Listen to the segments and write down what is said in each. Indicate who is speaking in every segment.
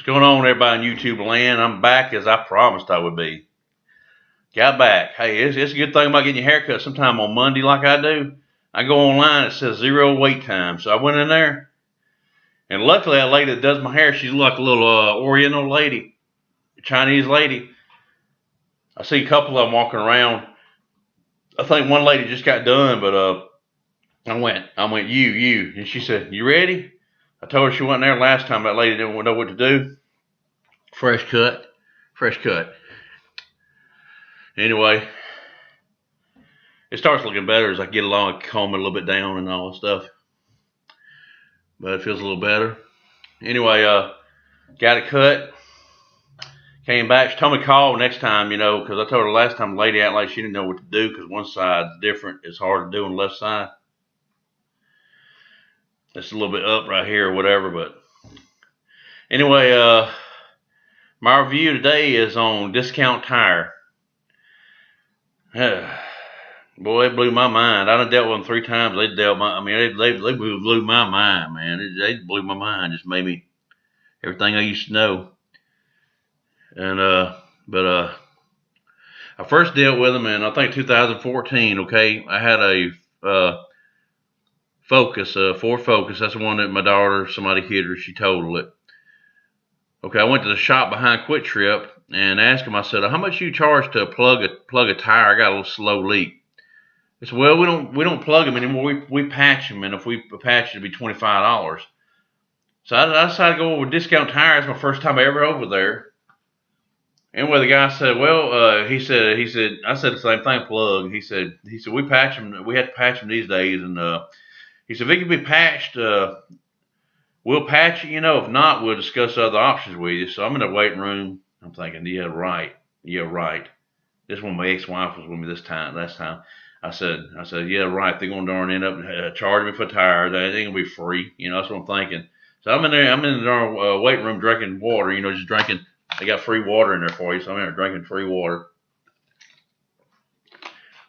Speaker 1: What's going on, everybody in YouTube land? I'm back as I promised I would be. Got back. Hey, it's a good thing about getting your hair cut sometime on Monday like I do. I go online, it says 0 wait time. So I went in there, and luckily that lady that does my hair, she's like a little Oriental lady, Chinese lady. I see a couple of them walking around. I think one lady just got done, but I went, you. And she said, you ready? I told her she wasn't there last time. That lady didn't know what to do. Fresh cut. Anyway, it starts looking better as I get along. I comb it a little bit down and all that stuff. But it feels a little better. Anyway, got it cut. Came back. She told me to call next time, because I told her last time the lady acted like she didn't know what to do because one side's different. It's hard to do on the left side. It's a little bit up right here or whatever. But anyway, my review today is on Discount Tire. Boy, it blew my mind. I done dealt with them 3 times. They blew my mind, man. They blew my mind. Just made me everything I used to know. And I first dealt with them in I think 2014. Okay, I had a Focus, Ford Focus. That's the one that my daughter, somebody hit her. She totaled it. Okay, I went to the shop behind Quick Trip and asked him. I said, "How much you charge to plug a tire? I got a little slow leak." He said, "Well, we don't plug them anymore. We patch them, and if we patch it, it'd be $25." So I decided to go over Discount Tire. It's my first time ever over there. Anyway, the guy said, "Well, he said I said the same thing. Plug." He said we patch them. We have to patch them these days, and he said if it can be patched, we'll patch it. If not, we'll discuss other options with you. So I'm in the waiting room. I'm thinking, yeah, right. This one, my ex-wife was with me last time. I said, yeah, right. They're gonna darn end up charging me for tires. They ain't gonna be free. That's what I'm thinking. So I'm in there. I'm in the darn waiting room drinking water. Just drinking. They got free water in there for you. So I'm in there drinking free water.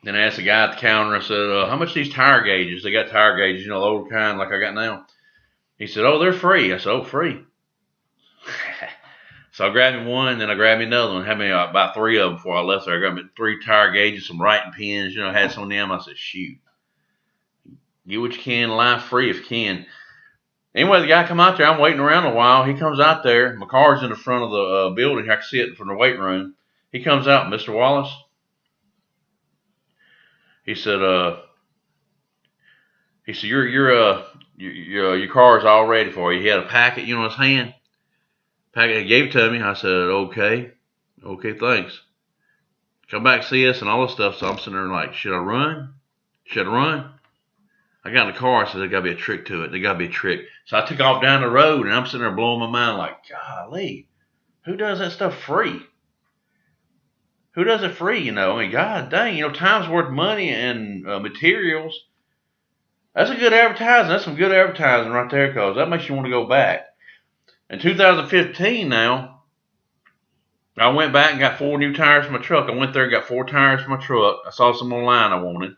Speaker 1: Then I asked the guy at the counter. I said, how much are these tire gauges? They got tire gauges, the old kind like I got now. He said, oh, they're free. I said, oh, free. So I grabbed me one, then I grabbed me another one. Had me about 3 of them before I left there. I grabbed me 3 tire gauges, some writing pens, had some of them. I said, shoot. Get what you can, life free if you can. Anyway, the guy come out there. I'm waiting around a while. He comes out there. My car's in the front of the building. I can see it from the waiting room. He comes out, Mr. Wallace. He said, your car's all ready for you. He had a packet, in his hand. Packet, he gave it to me. I said, okay, thanks. Come back, see us, and all this stuff. So I'm sitting there like, should I run? I got in the car. I said, there got to be a trick to it. There got to be a trick. So I took off down the road, and I'm sitting there blowing my mind like, golly, who does that stuff free? Who does it free, God dang, time's worth money and materials. That's a good advertising. That's some good advertising right there, because that makes you want to go back. In 2015 now, I went back and got 4 new tires for my truck. I went there and got 4 tires for my truck. I saw some online I wanted.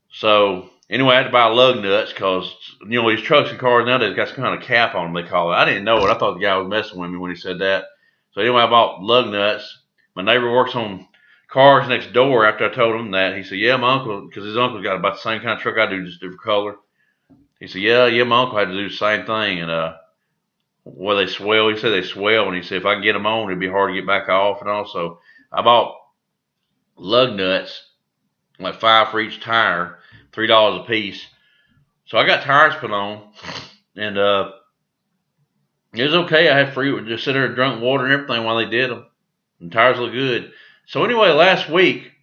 Speaker 1: So, anyway, I had to buy lug nuts because, these trucks and cars nowadays got some kind of cap on them, they call it. I didn't know it. I thought the guy was messing with me when he said that. So, anyway, I bought lug nuts. My neighbor works on cars next door. After I told him that, he said, yeah, my uncle, because his uncle got about the same kind of truck I do, just different color. He said, yeah, my uncle had to do the same thing. And, they swell. He said they swell. And he said, if I can get them on, it'd be hard to get back off. And also, I bought lug nuts, like 5 for each tire, $3 a piece. So I got tires put on. And it was okay. I had free, just sit there and drunk water and everything while they did them. And tires look good. So anyway, last week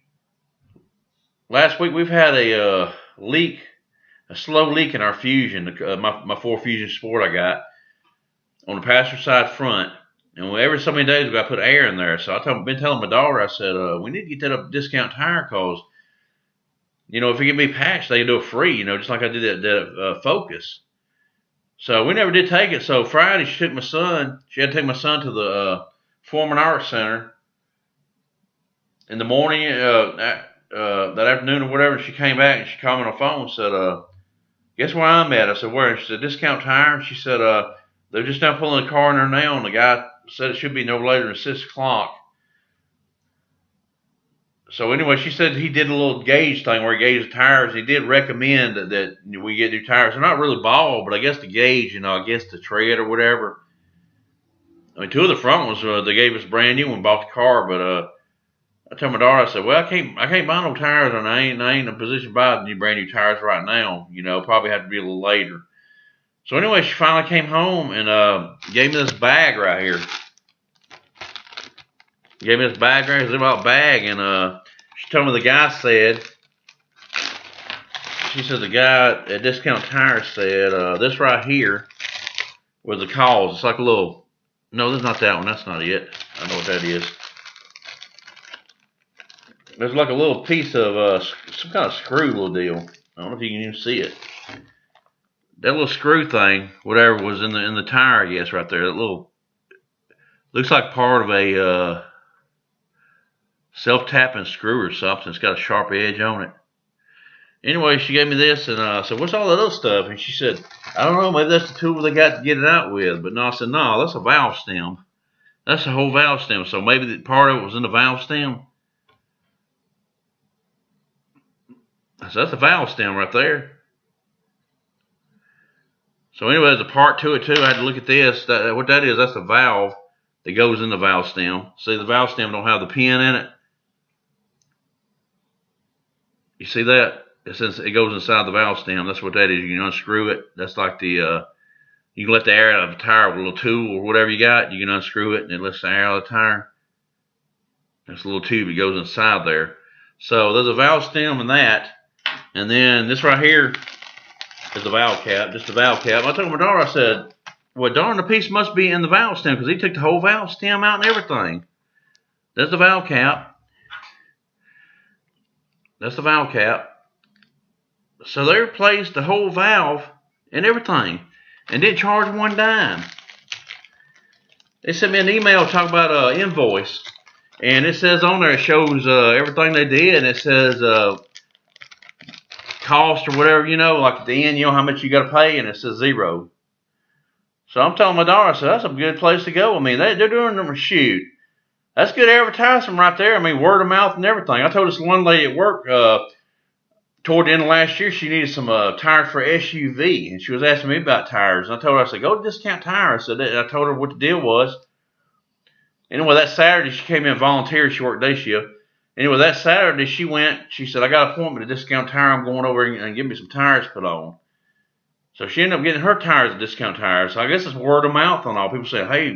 Speaker 1: we've had a leak, a slow leak in our Fusion, my Ford Fusion Sport I got on the passenger side front. And every so many days we got to put air in there. So I've been telling my daughter, I said, we need to get that up Discount Tire because, if it can be patched, they can do it free, just like I did that Focus. So we never did take it. So Friday she had to take my son to the Performing Arts Center in the morning, that afternoon or whatever. She came back and she called me on the phone and said, guess where I'm at? I said, where? And she said, Discount Tire. And she said, They're just now pulling the car in there now, and the guy said it should be no later than 6 o'clock. So anyway, she said he did a little gauge thing where he gauged the tires. He did recommend that we get new tires. They're not really bald, but I guess the gauge, I guess the tread or whatever. I mean, 2 of the front ones they gave us brand new when we bought the car, but I told my daughter, I said, well, I can't buy no tires, and I ain't in a position to buy new brand new tires right now. Probably have to be a little later. So anyway, she finally came home and gave me this bag right here. Gave me this bag right here, this bag, and she told me the guy said, she said the guy at Discount Tire said this right here was the cause. It's like a little, no, that's not that one. That's not it. I know what that is. There's like a little piece of some kind of screw little deal. I don't know if you can even see it. That little screw thing, whatever was in the tire, I guess, right there. That little looks like part of a self-tapping screw or something. It's got a sharp edge on it. Anyway, she gave me this, and I said, what's all that other stuff? And she said, I don't know, maybe that's the tool they got to get it out with. But no, I said, no, that's a valve stem. That's the whole valve stem. So maybe part of it was in the valve stem. I said, that's a valve stem right there. So anyway, there's a part to it too. I had to look at this. What that is, that's a valve that goes in the valve stem. See, the valve stem don't have the pin in it. You see that? It goes inside the valve stem. That's what that is. You can unscrew it. That's like you can let the air out of the tire with a little tool or whatever you got. You can unscrew it and it lets the air out of the tire. There's a little tube that goes inside there. So there's a valve stem in that. And then this right here is the valve cap, just the valve cap. I told my daughter, I said, well, darn, the piece must be in the valve stem because he took the whole valve stem out and everything. There's the valve cap. That's the valve cap. So they replaced the whole valve and everything and didn't charge one dime. They sent me an email talking about an invoice. And it says on there, it shows everything they did. And it says cost or whatever, like at the end, how much you got to pay. And it says 0. So I'm telling my daughter, I said, that's a good place to go. I mean, they're doing them shoot. That's good advertising right there. I mean, word of mouth and everything. I told this one lady at work toward the end of last year, she needed some tires for SUV. And she was asking me about tires. And I told her, I said, go to Discount Tire. I told her what the deal was. Anyway, that Saturday, she came in volunteer. She worked day shift. Anyway, that Saturday, she said, I got an appointment at Discount Tire. I'm going over and get me some tires put on. So she ended up getting her tires at Discount Tire. So I guess it's word of mouth on all. People say, hey,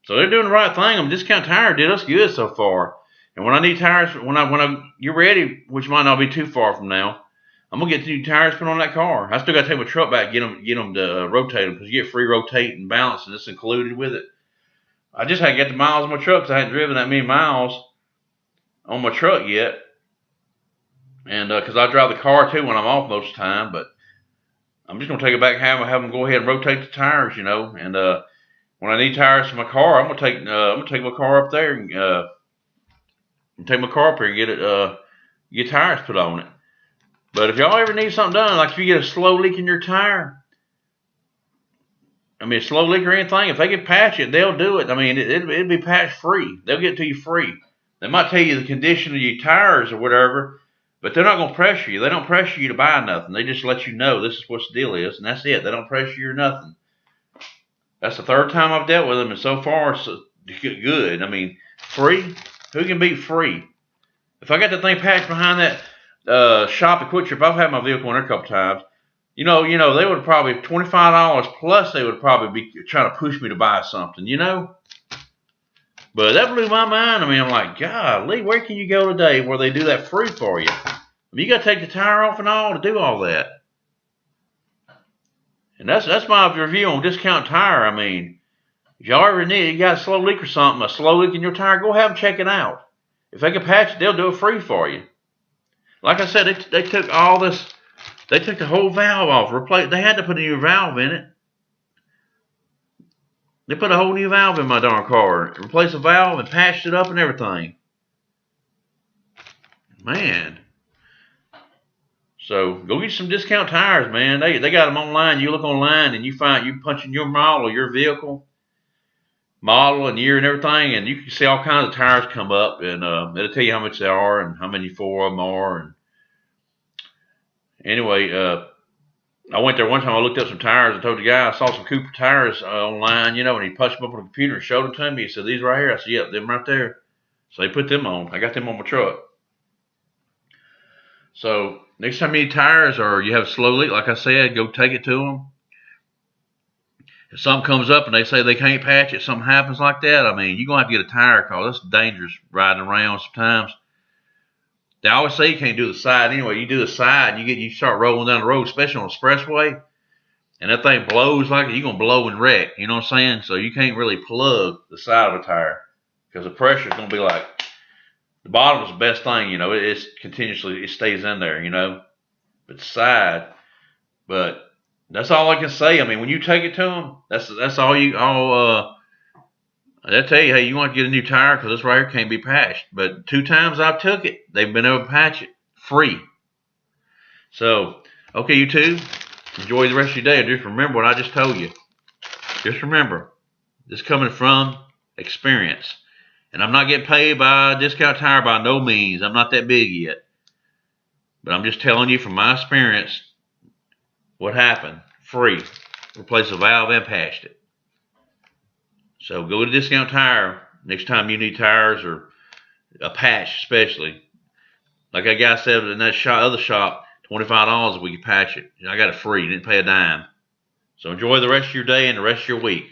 Speaker 1: So they're doing the right thing. Discount Tire did us good so far. And when I need tires, when you're ready, which might not be too far from now, I'm going to get the new tires put on that car. I still got to take my truck back and get them to rotate them because you get free rotate and balance, and it's included with it. I just hadn't got the miles on my truck because I hadn't driven that many miles on my truck yet. And because I drive the car too when I'm off most of the time, but I'm just going to take it back and have them go ahead and rotate the tires, And when I need tires for my car, I'm gonna take my car up there and take my car up here and get tires put on it. But if y'all ever need something done, like if you get a slow leak in your tire, a slow leak or anything, if they can patch it, they'll do it. It'll be patch free. They'll get it to you free. They might tell you the condition of your tires or whatever, but they're not gonna pressure you. They don't pressure you to buy nothing. They just let you know this is what the deal is, and that's it. They don't pressure you or nothing. That's the 3rd time I've dealt with them, and so far, it's good. Free? Who can beat free? If I got the thing patched behind that shop at Quick Trip, I've had my vehicle in there a couple times. They would probably $25 plus. They would probably be trying to push me to buy something. But that blew my mind. I'm like, golly, where can you go today where they do that free for you? You got to take the tire off and all to do all that. And that's my review on Discount Tire. If y'all ever you got a slow leak or something, a slow leak in your tire, go have them check it out. If they can patch it, they'll do it free for you. Like I said, they took all this, they took the whole valve off. They had to put a new valve in it. They put a whole new valve in my darn car. Replaced the valve and patched it up and everything. Man. So go get some discount tires, man. They got them online. You look online and you punch in your model of your vehicle, model and year and everything, and you can see all kinds of tires come up, and it'll tell you how much they are and how many for them are. And anyway, I went there one time. I looked up some tires. I told the guy I saw some Cooper tires online, and he punched them up on the computer and showed them to me. He said, "These right here." I said, "Yep, them right there." So they put them on. I got them on my truck. So next time you need tires or you have a slow leak, like I said, go take it to them. If something comes up and they say they can't patch it, something happens like that, I mean, you're going to have to get a tire call. That's dangerous riding around sometimes. They always say you can't do the side anyway. You do the side, and you start rolling down the road, especially on the expressway, and that thing blows like it, you're going to blow and wreck. You know what I'm saying? So you can't really plug the side of a tire because the pressure is going to be like, the bottom is the best thing, it's continuously, it stays in there, but the side, but that's all I can say. I mean, when you take it to them, that's all they'll tell you, hey, you want to get a new tire because this right here can't be patched. But 2 times I took it, they've been able to patch it free. So, okay, you two, enjoy the rest of your day. And just remember what I just told you. Just remember, this is coming from experience. And I'm not getting paid by Discount Tire by no means. I'm not that big yet. But I'm just telling you from my experience what happened. Free. Replaced a valve and patched it. So go to Discount Tire next time you need tires or a patch especially. Like that guy said in that other shop, $25 if we could patch it. I got it free. Didn't pay a dime. So enjoy the rest of your day and the rest of your week.